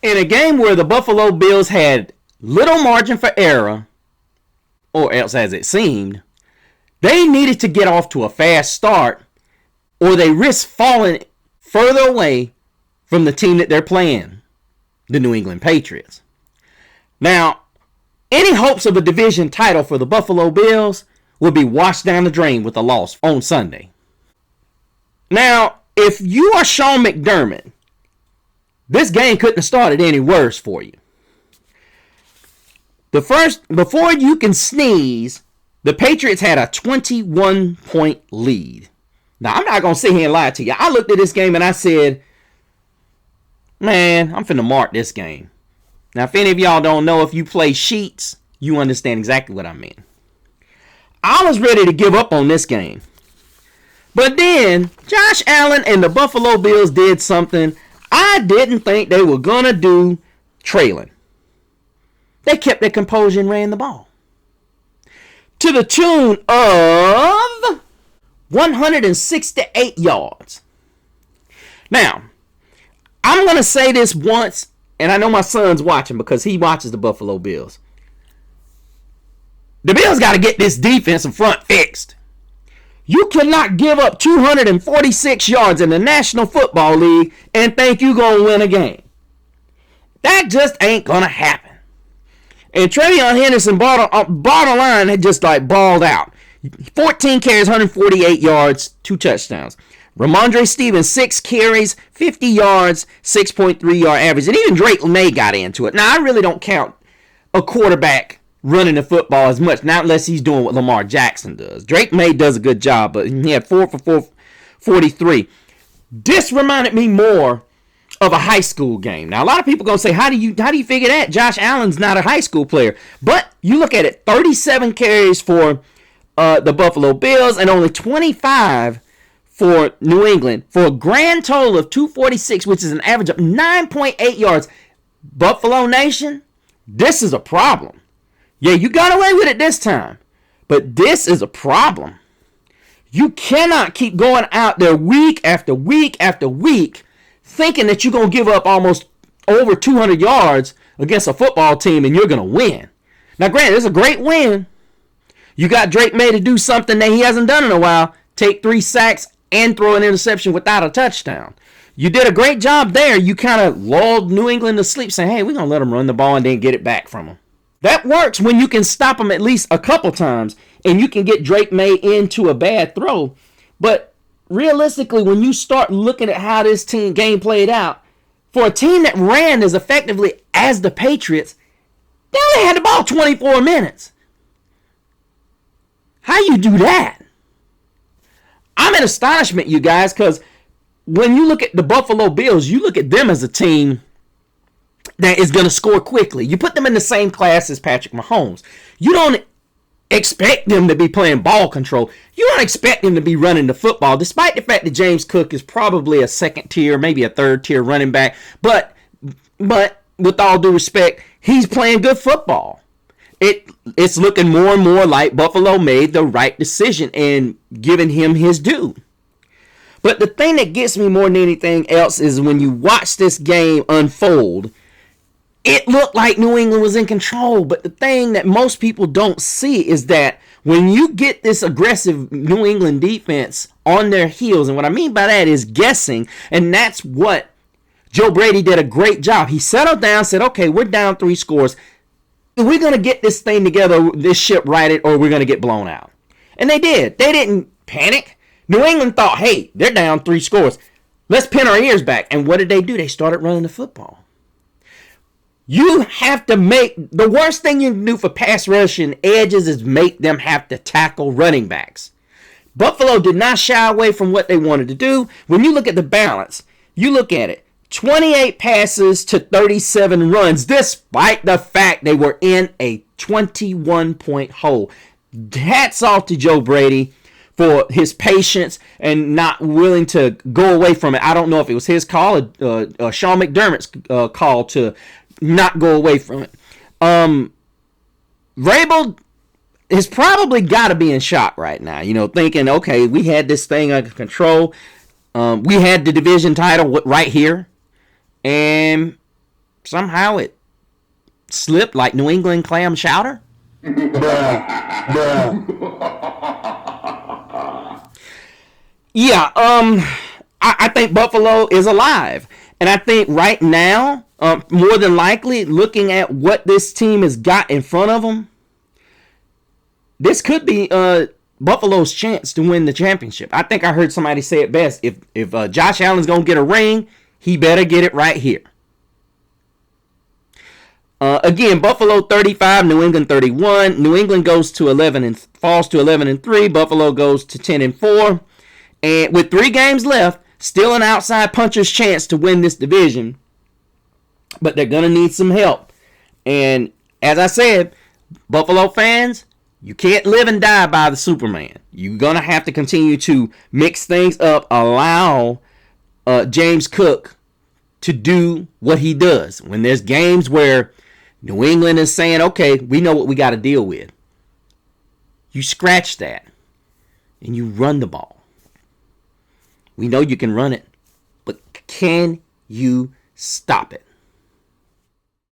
In a game where the Buffalo Bills had little margin for error, or else as it seemed, they needed to get off to a fast start or they risk falling further away from the team that they're playing, the New England Patriots. Now, any hopes of a division title for the Buffalo Bills will be washed down the drain with a loss on Sunday. Now, if you are Sean McDermott, this game couldn't have started any worse for you. Before you can sneeze, the Patriots had a 21-point lead. Now, I'm not going to sit here and lie to you. I looked at this game and I said, man, I'm finna mark this game. Now, if any of y'all don't know, if you play sheets, you understand exactly what I mean. I was ready to give up on this game. But then, Josh Allen and the Buffalo Bills did something I didn't think they were going to do trailing. They kept their composure and ran the ball. To the tune of 168 yards. Now, I'm going to say this once, and I know my son's watching because he watches the Buffalo Bills. The Bills got to get this defensive front fixed. You cannot give up 246 yards in the National Football League and think you're going to win a game. That just ain't going to happen. And Travion Henderson, bottom line, had just like balled out. 14 carries, 148 yards, 2 touchdowns. Ramondre Stevens, 6 carries, 50 yards, 6.3 yard average. And even Drake May got into it. Now, I really don't count a quarterback running the football as much, not unless he's doing what Lamar Jackson does. Drake May does a good job, but he had 4 for 443. This reminded me more of a high school game. Now, a lot of people are going to say, how do you figure that? Josh Allen's not a high school player. But you look at it, 37 carries for the Buffalo Bills and only 25 for New England for a grand total of 246, which is an average of 9.8 yards. Buffalo Nation, this is a problem. Yeah, you got away with it this time, but this is a problem. You cannot keep going out there week after week after week thinking that you're going to give up almost over 200 yards against a football team and you're going to win. Now, granted, it's a great win. You got Drake May to do something that he hasn't done in a while, take 3 sacks and throw an interception without a touchdown. You did a great job there. You kind of lulled New England to sleep saying, hey, we're going to let them run the ball and then get it back from them. That works when you can stop them at least a couple times and you can get Drake May into a bad throw. But realistically, when you start looking at how this game played out, for a team that ran as effectively as the Patriots, they only had the ball 24 minutes. How you do that? I'm in astonishment, you guys, because when you look at the Buffalo Bills, you look at them as a team that is going to score quickly. You put them in the same class as Patrick Mahomes. You don't expect them to be playing ball control. You don't expect them to be running the football, despite the fact that James Cook is probably a second tier, maybe a third tier running back. But with all due respect, he's playing good football. It's looking more and more like Buffalo made the right decision in giving him his due. But the thing that gets me more than anything else is when you watch this game unfold, it looked like New England was in control. But the thing that most people don't see is that when you get this aggressive New England defense on their heels, and what I mean by that is guessing, and that's what Joe Brady did a great job. He settled down, said, okay, we're down 3 scores. We're going to get this thing together, this ship righted, or we're going to get blown out. And they did. They didn't panic. New England thought, hey, they're down 3 scores. Let's pin our ears back. And what did they do? They started running the football. You have to make, the worst thing you can do for pass rushing edges is make them have to tackle running backs. Buffalo did not shy away from what they wanted to do. When you look at the balance, you look at it. 28 passes to 37 runs, despite the fact they were in a 21-point hole. Hats off to Joe Brady for his patience and not willing to go away from it. I don't know if it was his call or Sean McDermott's call to not go away from it. Vrabel has probably got to be in shock right now, thinking, okay, we had this thing under control. We had the division title right here. And somehow it slipped like New England clam chowder. Yeah, I think Buffalo is alive. And I think right now, more than likely, looking at what this team has got in front of them, this could be Buffalo's chance to win the championship. I think I heard somebody say it best. If Josh Allen's going to get a ring, he better get it right here. Again, Buffalo 35, New England 31. New England goes to 11 and falls to 11 and 3. Buffalo goes to 10 and 4. And with 3 games left, still an outside puncher's chance to win this division. But they're going to need some help. And as I said, Buffalo fans, you can't live and die by the Superman. You're going to have to continue to mix things up, allow James Cook to do what he does. When there's games where New England is saying, okay, we know what we got to deal with, you scratch that and you run the ball. We know you can run it, but can you stop it?